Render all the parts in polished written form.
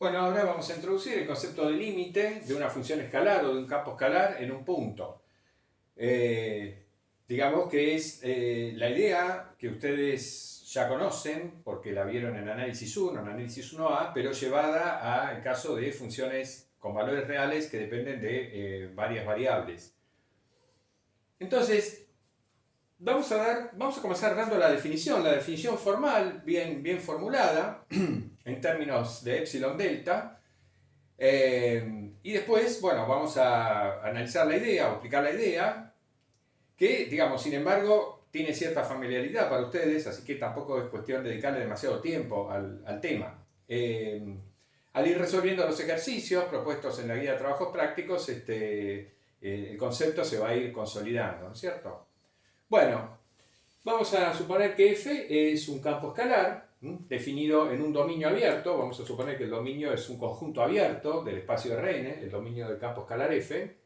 Bueno, ahora vamos a introducir el concepto de límite de una función escalar o de un campo escalar en un punto. Eh, digamos que es la idea que ustedes ya conocen porque la vieron en análisis 1, en análisis 1A, pero llevada al caso de funciones con valores reales que dependen de varias variables. Entonces, vamos a comenzar dando la definición formal, bien formulada, en términos de epsilon delta. Y después, bueno, vamos a analizar la idea o explicar la idea, que, digamos, sin embargo, tiene cierta familiaridad para ustedes, así que tampoco es cuestión de dedicarle demasiado tiempo al tema. Al ir resolviendo los ejercicios propuestos en la guía de trabajos prácticos, el concepto se va a ir consolidando, ¿no es cierto? Bueno, vamos a suponer que F es un campo escalar definido en un dominio abierto. Vamos a suponer que el dominio es un conjunto abierto del espacio Rn, el dominio del campo escalar F.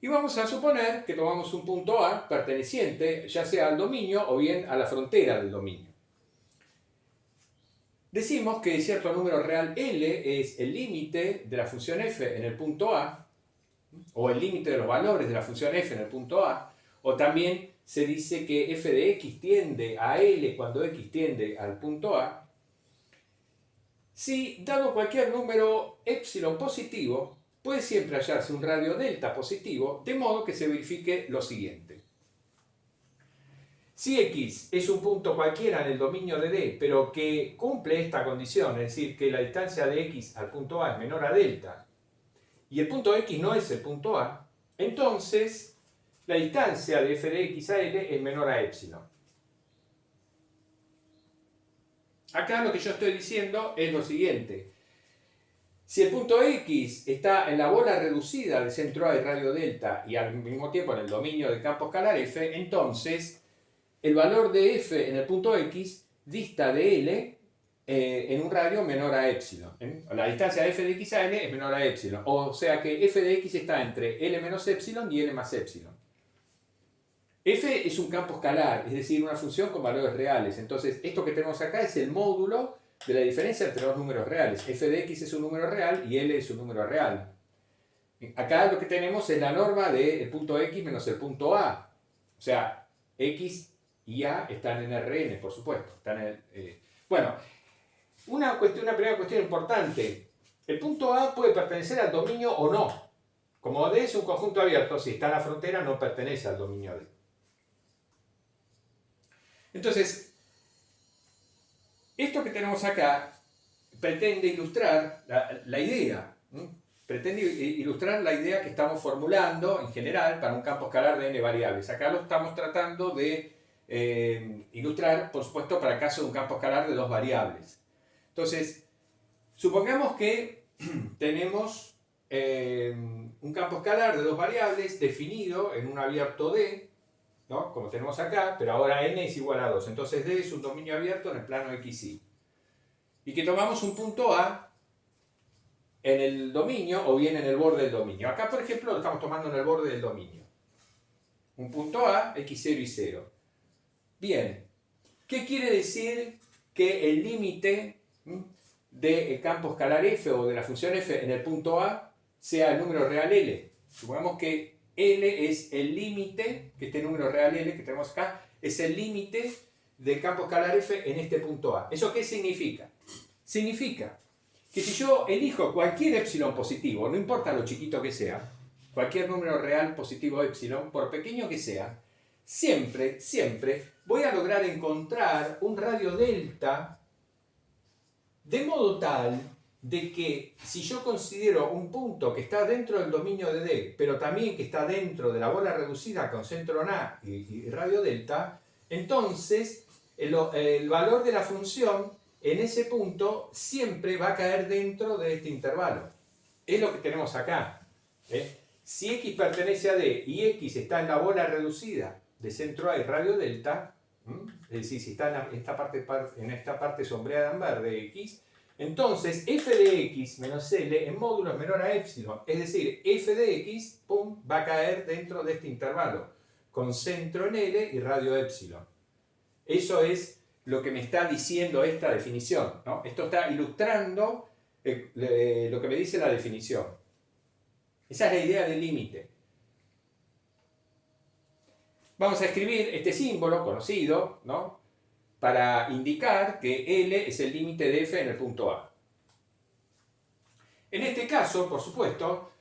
Y vamos a suponer que tomamos un punto A perteneciente ya sea al dominio o bien a la frontera del dominio. Decimos que cierto número real L es el límite de la función f en el punto A, o el límite de los valores de la función f en el punto A, o también se dice que f de x tiende a L cuando x tiende al punto A, si, dado cualquier número epsilon positivo, puede siempre hallarse un radio delta positivo, de modo que se verifique lo siguiente. Si x es un punto cualquiera en el dominio de D, pero que cumple esta condición, es decir, que la distancia de x al punto A es menor a delta, y el punto x no es el punto A, entonces la distancia de f de x a L es menor a epsilon. Acá lo que yo estoy diciendo es lo siguiente. Si el punto X está en la bola reducida del centro A y radio delta y al mismo tiempo en el dominio del campo escalar F, entonces el valor de F en el punto X dista de L en un radio menor a epsilon. La distancia de f de x a L es menor a epsilon. O sea que f de x está entre L menos epsilon y L más epsilon. F es un campo escalar, es decir, una función con valores reales. Entonces, esto que tenemos acá es el módulo de la diferencia entre dos números reales. F de x es un número real y L es un número real. Acá lo que tenemos es la norma del punto x menos el punto A. O sea, x y A están en Rn, por supuesto. Bueno, una primera cuestión importante. El punto A puede pertenecer al dominio o no. Como D es un conjunto abierto, si está en la frontera no pertenece al dominio D. Entonces, esto que tenemos acá pretende ilustrar la idea. Pretende ilustrar la idea que estamos formulando en general para un campo escalar de n variables. Acá lo estamos tratando de ilustrar, por supuesto, para el caso de un campo escalar de dos variables. Entonces, supongamos que tenemos un campo escalar de dos variables definido en un abierto D, ¿no? Como tenemos acá, pero ahora n es igual a 2. Entonces D es un dominio abierto en el plano XY. Y que tomamos un punto A en el dominio o bien en el borde del dominio. Acá, por ejemplo, lo estamos tomando en el borde del dominio. Un punto A, x0 y 0. Bien, ¿qué quiere decir que el límite del campo escalar f o de la función f en el punto A sea el número real L? Supongamos que L es el límite, que este número real L que tenemos acá, es el límite del campo escalar f en este punto A. ¿Eso qué significa? Significa que si yo elijo cualquier epsilon positivo, no importa lo chiquito que sea, cualquier número real positivo epsilon, por pequeño que sea, siempre voy a lograr encontrar un radio delta de modo tal de que si yo considero un punto que está dentro del dominio de D, pero también que está dentro de la bola reducida con centro en A y radio delta, entonces el valor de la función en ese punto siempre va a caer dentro de este intervalo. Es lo que tenemos acá. Si x pertenece a D y x está en la bola reducida de centro A y radio delta, es decir, si está en esta parte sombreada en verde x, entonces f de x menos L en módulo es menor a epsilon. Es decir, f de x va a caer dentro de este intervalo, con centro en L y radio epsilon. Eso es lo que me está diciendo esta definición, ¿no? Esto está ilustrando lo que me dice la definición. Esa es la idea del límite. Vamos a escribir este símbolo conocido, ¿no?, para indicar que L es el límite de f en el punto A. En este caso, por supuesto,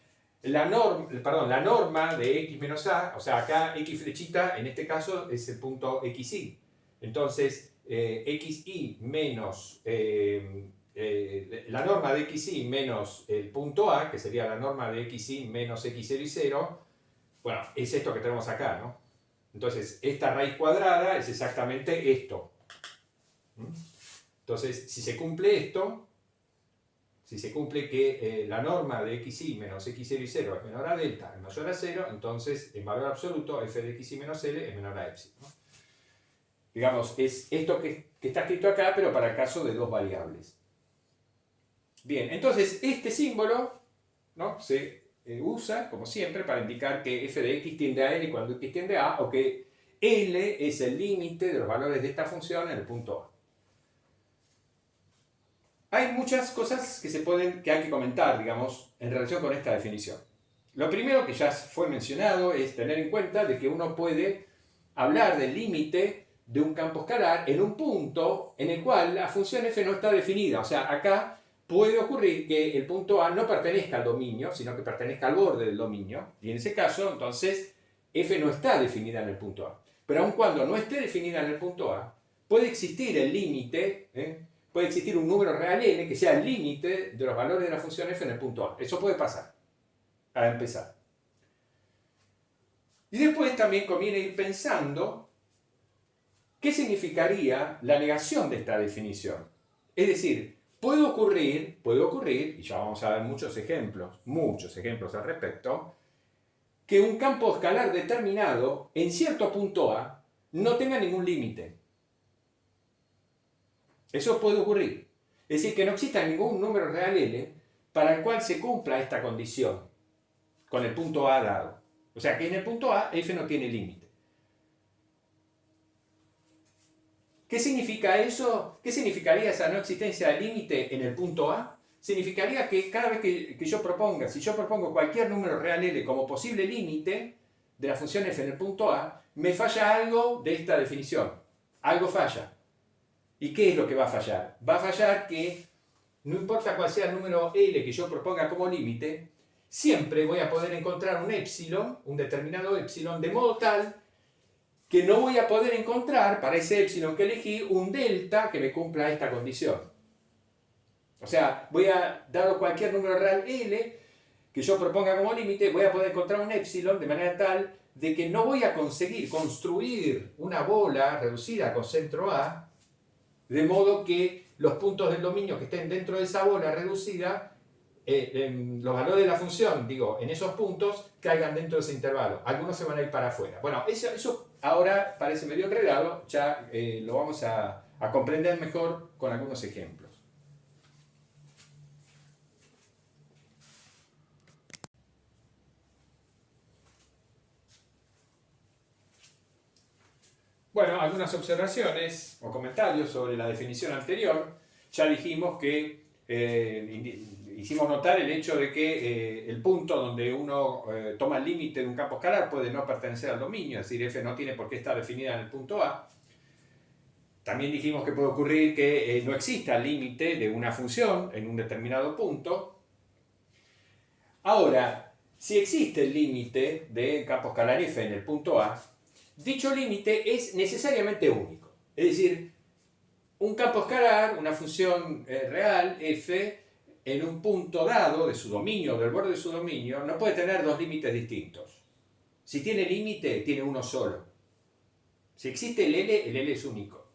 la norma de x menos a, o sea, acá x flechita, en este caso es el punto xy. Entonces, xy menos, la norma de xy menos el punto A, que sería la norma de xy menos x0 y 0, bueno, es esto que tenemos acá, ¿no? Entonces, esta raíz cuadrada es exactamente esto. Entonces, si se cumple esto, si se cumple que la norma de xy menos x0 y 0 es menor a delta, es mayor a 0, entonces en valor absoluto f de xy menos L es menor a epsilon, ¿no? Digamos, es esto que está escrito acá, pero para el caso de dos variables. Bien, entonces este símbolo, ¿no?, se usa, como siempre, para indicar que f de x tiende a L cuando x tiende a A, o que L es el límite de los valores de esta función en el punto A. Hay muchas cosas que hay que comentar, digamos, en relación con esta definición. Lo primero que ya fue mencionado es tener en cuenta de que uno puede hablar del límite de un campo escalar en un punto en el cual la función f no está definida. O sea, acá puede ocurrir que el punto A no pertenezca al dominio, sino que pertenezca al borde del dominio. Y en ese caso, entonces, f no está definida en el punto A. Pero aun cuando no esté definida en el punto A, puede existir el límite, puede existir un número real n que sea el límite de los valores de la función f en el punto A. Eso puede pasar, a empezar. Y después también conviene ir pensando qué significaría la negación de esta definición. Es decir, puede ocurrir, y ya vamos a ver muchos ejemplos al respecto, que un campo escalar determinado en cierto punto A no tenga ningún límite. Eso puede ocurrir. Es decir, que no exista ningún número real L para el cual se cumpla esta condición con el punto A dado. O sea, que en el punto A f no tiene límite. ¿Qué significa eso? ¿Qué significaría esa no existencia de límite en el punto A? Significaría que cada vez que yo proponga, si yo propongo cualquier número real L como posible límite de la función f en el punto A, me falla algo de esta definición. Algo falla. ¿Y qué es lo que va a fallar? Va a fallar que, no importa cuál sea el número L que yo proponga como límite, siempre voy a poder encontrar un epsilon, un determinado epsilon, de modo tal que no voy a poder encontrar para ese epsilon que elegí un delta que me cumpla esta condición. O sea, dado cualquier número real L que yo proponga como límite, voy a poder encontrar un epsilon de manera tal de que no voy a conseguir construir una bola reducida con centro A, de modo que los puntos del dominio que estén dentro de esa bola reducida, los valores de la función, en esos puntos, caigan dentro de ese intervalo. Algunos se van a ir para afuera. Bueno, eso ahora parece medio enredado, ya lo vamos a comprender mejor con algunos ejemplos. Bueno, algunas observaciones o comentarios sobre la definición anterior. Ya dijimos que hicimos notar el hecho de que el punto donde uno toma el límite de un campo escalar puede no pertenecer al dominio, es decir, f no tiene por qué estar definida en el punto A. También dijimos que puede ocurrir que no exista límite de una función en un determinado punto. Ahora, si existe el límite de campo escalar f en el punto A, dicho límite es necesariamente único. Es decir, un campo escalar, una función real, f, en un punto dado de su dominio, del borde de su dominio, no puede tener dos límites distintos. Si tiene límite, tiene uno solo. Si existe el L es único.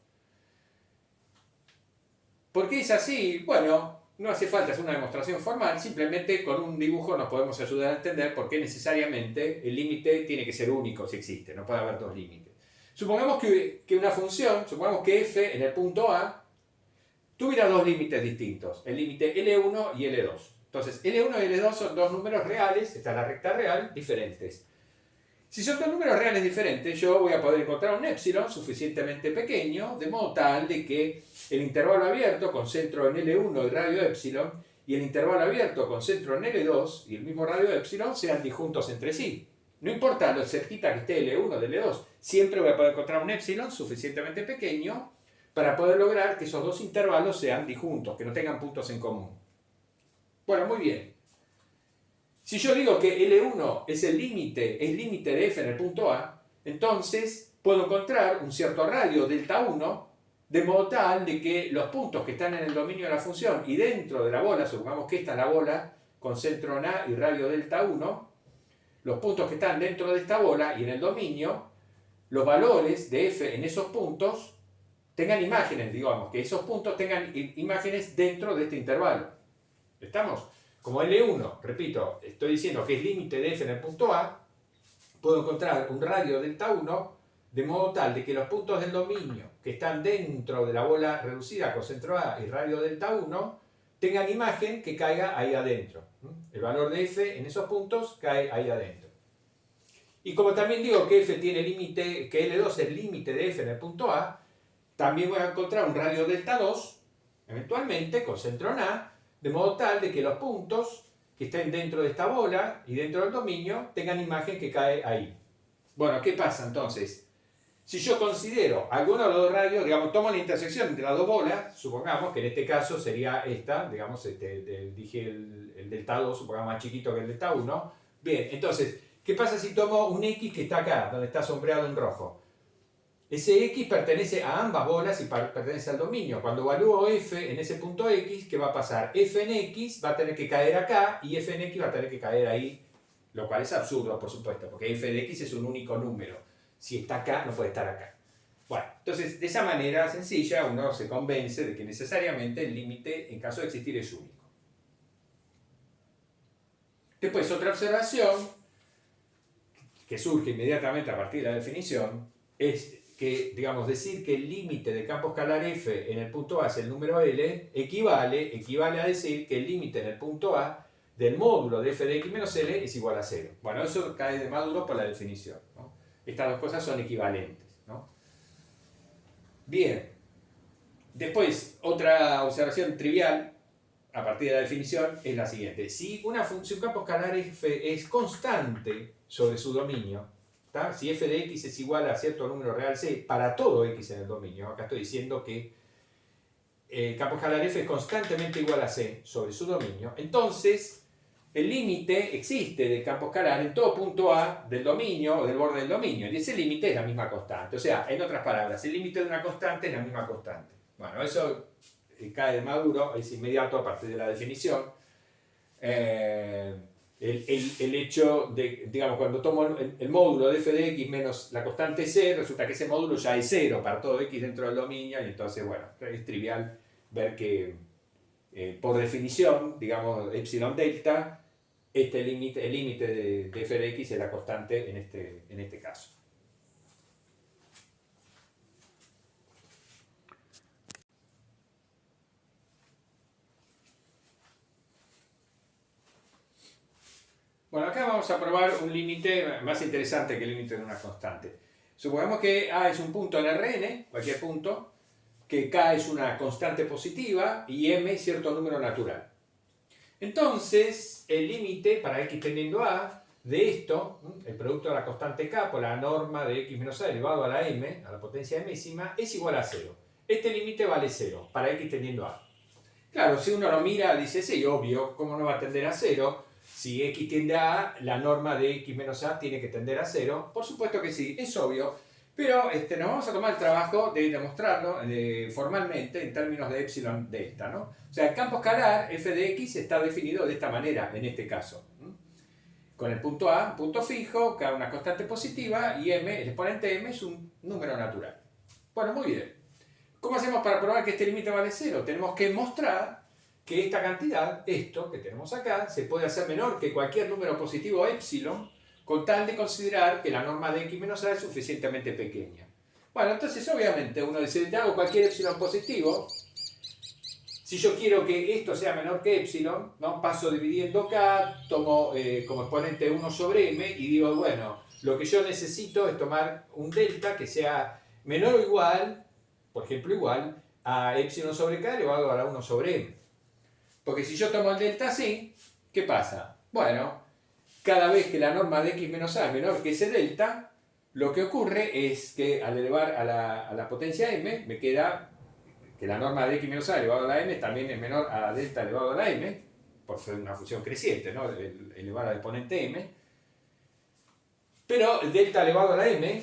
¿Por qué es así? Bueno, no hace falta hacer una demostración formal, simplemente con un dibujo nos podemos ayudar a entender por qué necesariamente el límite tiene que ser único si existe, no puede haber dos límites. Supongamos que una función, supongamos que f en el punto A tuviera dos límites distintos, el límite L1 y L2. Entonces, L1 y L2 son dos números reales, esta es la recta real, diferentes. Si son dos números reales diferentes, yo voy a poder encontrar un epsilon suficientemente pequeño, de modo tal de que el intervalo abierto con centro en L1 y radio epsilon y el intervalo abierto con centro en L2 y el mismo radio de epsilon sean disjuntos entre sí. No importa lo cerquita que esté L1 de L2, siempre voy a poder encontrar un epsilon suficientemente pequeño para poder lograr que esos dos intervalos sean disjuntos, que no tengan puntos en común. Bueno, muy bien. Si yo digo que L1 es límite de f en el punto A, entonces puedo encontrar un cierto radio delta 1 de modo tal de que los puntos que están en el dominio de la función y dentro de la bola, supongamos que esta es la bola con centro en A y radio delta 1, los puntos que están dentro de esta bola y en el dominio, los valores de f en esos puntos tengan imágenes, digamos, que esos puntos tengan imágenes dentro de este intervalo. ¿Estamos? Como L1, repito, estoy diciendo que es límite de f en el punto A, puedo encontrar un radio delta 1 de modo tal de que los puntos del dominio que están dentro de la bola reducida con centro A y radio delta 1 tengan imagen que caiga ahí adentro. El valor de f en esos puntos cae ahí adentro. Y como también digo que f tiene límite, que L2 es límite de f en el punto A, también voy a encontrar un radio delta 2, eventualmente con centro en A, de modo tal de que los puntos que estén dentro de esta bola y dentro del dominio tengan imagen que cae ahí. Bueno, ¿qué pasa entonces? Si yo considero alguno de los dos radios, digamos, tomo la intersección entre las dos bolas, supongamos que en este caso sería esta, digamos, dije el delta 2, supongamos más chiquito que el delta 1. Bien, entonces, ¿qué pasa si tomo un X que está acá, donde está sombreado en rojo? Ese X pertenece a ambas bolas y pertenece al dominio. Cuando evalúo f en ese punto X, ¿qué va a pasar? F en X va a tener que caer acá y f en X va a tener que caer ahí, lo cual es absurdo, por supuesto, porque f de X es un único número. Si está acá, no puede estar acá. Bueno, entonces, de esa manera sencilla, uno se convence de que necesariamente el límite, en caso de existir, es único. Después, otra observación que surge inmediatamente a partir de la definición es que, digamos, decir que el límite de campo escalar f en el punto A es el número L equivale a decir que el límite en el punto A del módulo de f de x menos L es igual a 0. Bueno, eso cae de maduro por la definición, ¿no? Estas dos cosas son equivalentes, ¿no? Bien. Después, otra observación trivial a partir de la definición es la siguiente. Si una función campo escalar f es constante sobre su dominio, ¿tá? Si f de x es igual a cierto número real c para todo x en el dominio, acá estoy diciendo que el campo escalar f es constantemente igual a c sobre su dominio, entonces el límite existe del campo escalar en todo punto A del dominio o del borde del dominio, y ese límite es la misma constante. O sea, en otras palabras, el límite de una constante es la misma constante. Bueno, eso cae de maduro, es inmediato a partir de la definición. El hecho de, digamos, cuando tomo el módulo de f de x menos la constante c, resulta que ese módulo ya es 0 para todo x dentro del dominio, y entonces, bueno, es trivial ver que por definición, digamos, epsilon delta, el límite de f de x es la constante en este caso. Bueno, acá vamos a probar un límite más interesante que el límite de una constante. Supongamos que A es un punto en Rn, cualquier punto, que K es una constante positiva y M es cierto número natural. Entonces, el límite para x tendiendo a A de esto, el producto de la constante K por la norma de x menos A elevado a la M, a la potencia mésima, es igual a 0. Este límite vale 0 para x tendiendo a A. Claro, si uno lo mira, dice, sí, obvio, ¿cómo no va a tender a 0? Si x tiende a A, la norma de x menos A tiene que tender a 0. Por supuesto que sí, es obvio. Pero nos vamos a tomar el trabajo de demostrarlo formalmente en términos de epsilon delta, ¿no? O sea, el campo escalar f de x está definido de esta manera, en este caso. Con el punto A, un punto fijo, K una constante positiva y M, el exponente M, es un número natural. Bueno, muy bien. ¿Cómo hacemos para probar que este límite vale 0? Tenemos que mostrar que esta cantidad, esto que tenemos acá, se puede hacer menor que cualquier número positivo epsilon, con tal de considerar que la norma de x menos a es suficientemente pequeña. Bueno, entonces obviamente uno dice, te hago cualquier epsilon positivo. Si yo quiero que esto sea menor que epsilon, ¿no? Paso dividiendo k, tomo como exponente 1 sobre m y digo, bueno, lo que yo necesito es tomar un delta que sea menor o igual, por ejemplo igual, a epsilon sobre k elevado a la 1 sobre m. Porque si yo tomo el delta así, ¿qué pasa? Bueno, cada vez que la norma de x menos a es menor que ese delta, lo que ocurre es que al elevar a la potencia m, me queda que la norma de x menos a elevado a la m también es menor a delta elevado a la m, por ser una función creciente, ¿no? Elevar al exponente m. Pero delta elevado a la m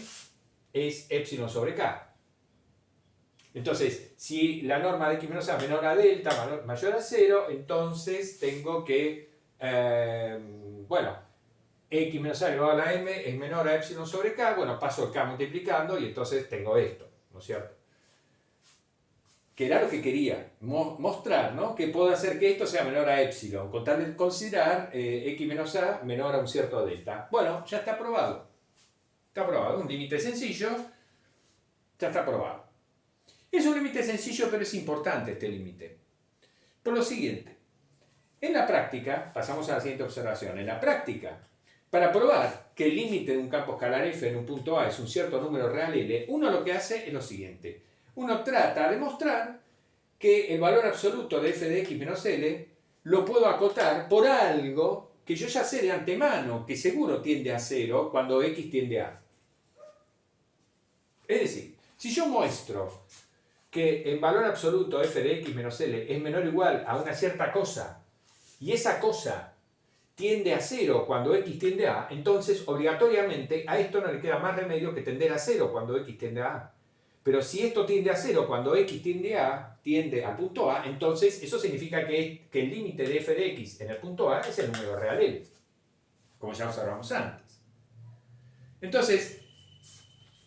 es epsilon sobre k. Entonces, si la norma de x menos a es menor a delta, mayor a 0, entonces tengo que, bueno, x menos a elevado a la m es menor a epsilon sobre k, bueno, paso k multiplicando y entonces tengo esto, ¿no es cierto? Que era lo que quería mostrar, ¿no? Que puedo hacer que esto sea menor a epsilon, con tal de considerar x menos a menor a un cierto delta. Bueno, ya está probado. Está probado, un límite sencillo, ya está probado. Es un límite sencillo, pero es importante este límite. Por lo siguiente, en la práctica, pasamos a la siguiente observación. En la práctica, para probar que el límite de un campo escalar f en un punto A es un cierto número real L, uno lo que hace es lo siguiente. Uno trata de mostrar que el valor absoluto de f de x menos L lo puedo acotar por algo que yo ya sé de antemano, que seguro tiende a 0 cuando x tiende a. Es decir, si yo muestro que el valor absoluto f de x menos L es menor o igual a una cierta cosa, y esa cosa tiende a 0 cuando x tiende a, entonces obligatoriamente a esto no le queda más remedio que tender a 0 cuando x tiende a a. Pero si esto tiende a 0 cuando x tiende al punto A, entonces eso significa que el límite de f de x en el punto A es el número real L, como ya observamos antes. Entonces,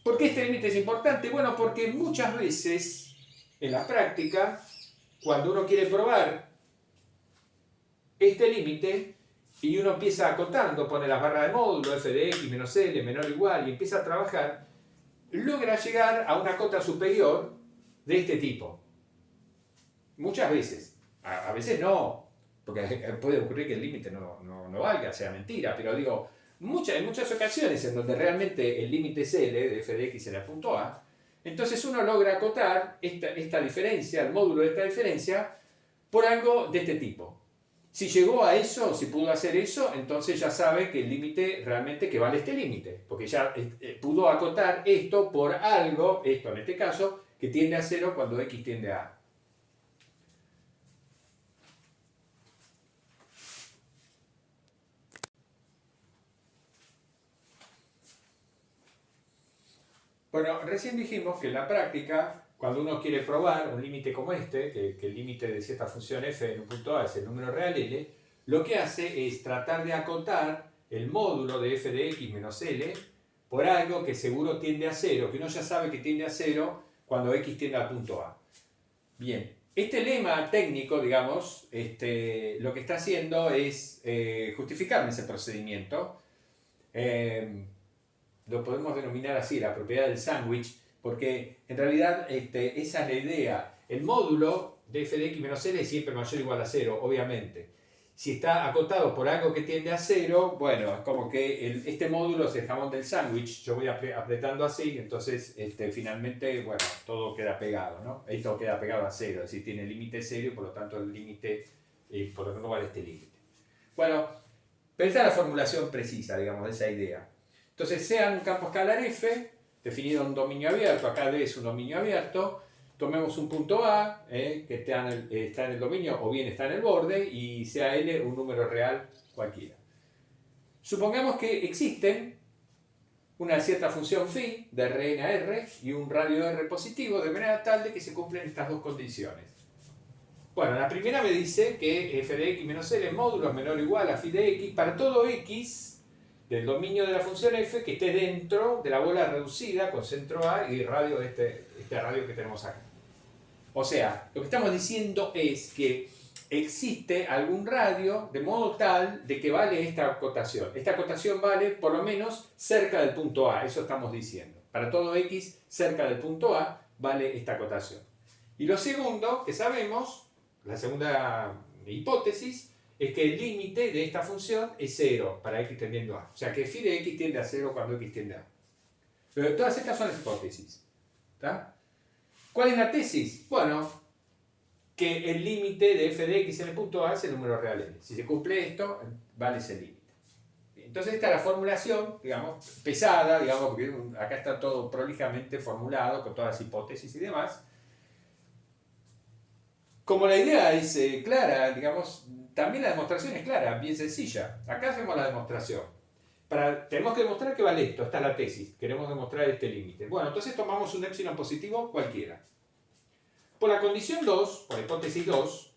¿por qué este límite es importante? Bueno, porque muchas veces en la práctica, cuando uno quiere probar este límite y uno empieza acotando, pone las barras de módulo, f de x menos L menor o igual, y empieza a trabajar, logra llegar a una cota superior de este tipo. Muchas veces. A veces no, porque puede ocurrir que el límite no valga, sea mentira, pero digo, en muchas ocasiones en donde realmente el límite es L de f de x en el punto A, entonces uno logra acotar esta diferencia, el módulo de esta diferencia, por algo de este tipo. Si llegó a eso, si pudo hacer eso, entonces ya sabe que el límite realmente que vale este límite, porque ya pudo acotar esto por algo, esto en este caso, que tiende a 0 cuando x tiende a A. Bueno, recién dijimos que en la práctica, cuando uno quiere probar un límite como este, que el límite de cierta función f en un punto A es el número real L, lo que hace es tratar de acotar el módulo de f de x menos L por algo que seguro tiende a 0, que uno ya sabe que tiende a 0 cuando x tiende al punto A. Bien, este lema técnico, digamos, lo que está haciendo es justificarme ese procedimiento. Lo podemos denominar así, la propiedad del sándwich, porque en realidad esa es la idea. El módulo de f de x menos L es siempre mayor o igual a 0, obviamente. Si está acotado por algo que tiende a 0, bueno, es como que este módulo es el jamón del sándwich. Yo voy apretando así, entonces finalmente, bueno, todo queda pegado, ¿no? Esto queda pegado a 0, es decir, tiene límite 0 y por lo tanto el límite, por lo tanto vale este límite. Bueno, pero esta es la formulación precisa, digamos, de esa idea. Entonces, sea un campo escalar f, definido en un dominio abierto, acá D es un dominio abierto, tomemos un punto A, que está en el dominio o bien está en el borde, y sea L un número real cualquiera. Supongamos que existen una cierta función phi de Rn a R y un radio R positivo, de manera tal de que se cumplen estas dos condiciones. Bueno, la primera me dice que f de x menos L es módulo menor o igual a phi de x para todo x del dominio de la función f que esté dentro de la bola reducida con centro A y radio de este radio que tenemos acá. O sea, lo que estamos diciendo es que existe algún radio de modo tal de que vale esta acotación. Esta acotación vale por lo menos cerca del punto A, eso estamos diciendo. Para todo x cerca del punto A vale esta acotación. Y lo segundo que sabemos, la segunda hipótesis, es que el límite de esta función es 0 para x tendiendo a. O sea que phi de x tiende a 0 cuando x tiende a. Pero todas estas son las hipótesis. ¿Tá? ¿Cuál es la tesis? Bueno, que el límite de f de x en el punto A es el número real n. Si se cumple esto, vale ese límite. Entonces esta es la formulación, digamos, pesada, digamos, porque acá está todo prolijamente formulado, con todas las hipótesis y demás. Como la idea es clara, digamos, también la demostración es clara, bien sencilla. Acá hacemos la demostración. Tenemos que demostrar que vale esto, esta es la tesis, queremos demostrar este límite. Bueno, entonces tomamos un epsilon positivo cualquiera. Por la condición 2, por la hipótesis 2,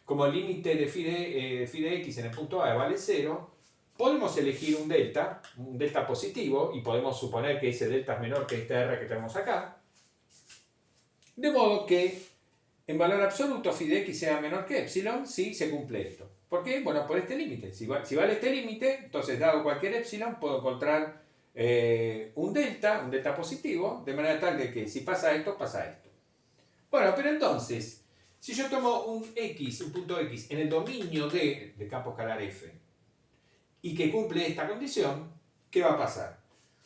como el límite de phi de x en el punto A vale 0, podemos elegir un delta positivo, y podemos suponer que ese delta es menor que este R que tenemos acá, de modo que en valor absoluto phi de x sea menor que epsilon si se cumple esto. ¿Por qué? Bueno, por este límite. Si vale este límite, entonces dado cualquier epsilon puedo encontrar un delta positivo, de manera tal de que si pasa esto, pasa esto. Bueno, pero entonces, si yo tomo un punto x, en el dominio de campo escalar f, y que cumple esta condición, ¿qué va a pasar?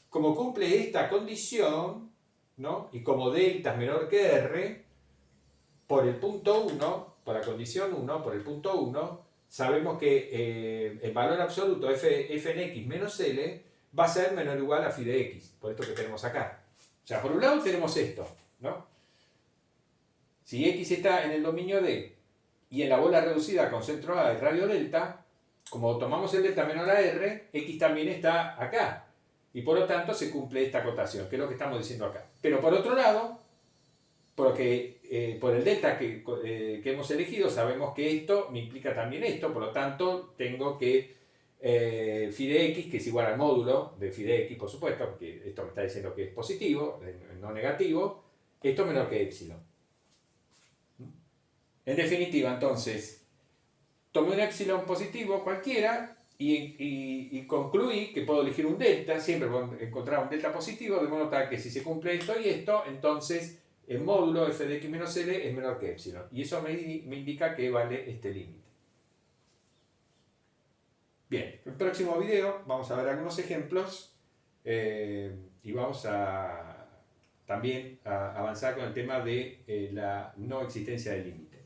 Como cumple esta condición, ¿no? Y como delta es menor que r, por el punto 1, por la condición 1, por el punto 1, sabemos que el valor absoluto f en x menos L va a ser menor o igual a phi de x, por esto que tenemos acá. O sea, por un lado tenemos esto, ¿no? Si x está en el dominio D y en la bola reducida con centro A de radio delta, como tomamos el delta menor a R, x también está acá. Y por lo tanto se cumple esta acotación, que es lo que estamos diciendo acá. Pero por otro lado, porque por el delta que hemos elegido, sabemos que esto me implica también esto, por lo tanto tengo que phi de x, que es igual al módulo de phi de x, por supuesto, porque esto me está diciendo que es positivo, no negativo, esto es menor que epsilon. En definitiva, entonces, tomé un epsilon positivo cualquiera y concluí que puedo elegir un delta, siempre puedo encontrar un delta positivo, de modo tal que si se cumple esto y esto, entonces el módulo f de x menos L es menor que epsilon. Y eso me indica que vale este límite. Bien, en el próximo video vamos a ver algunos ejemplos y vamos a también a avanzar con el tema de la no existencia de límite.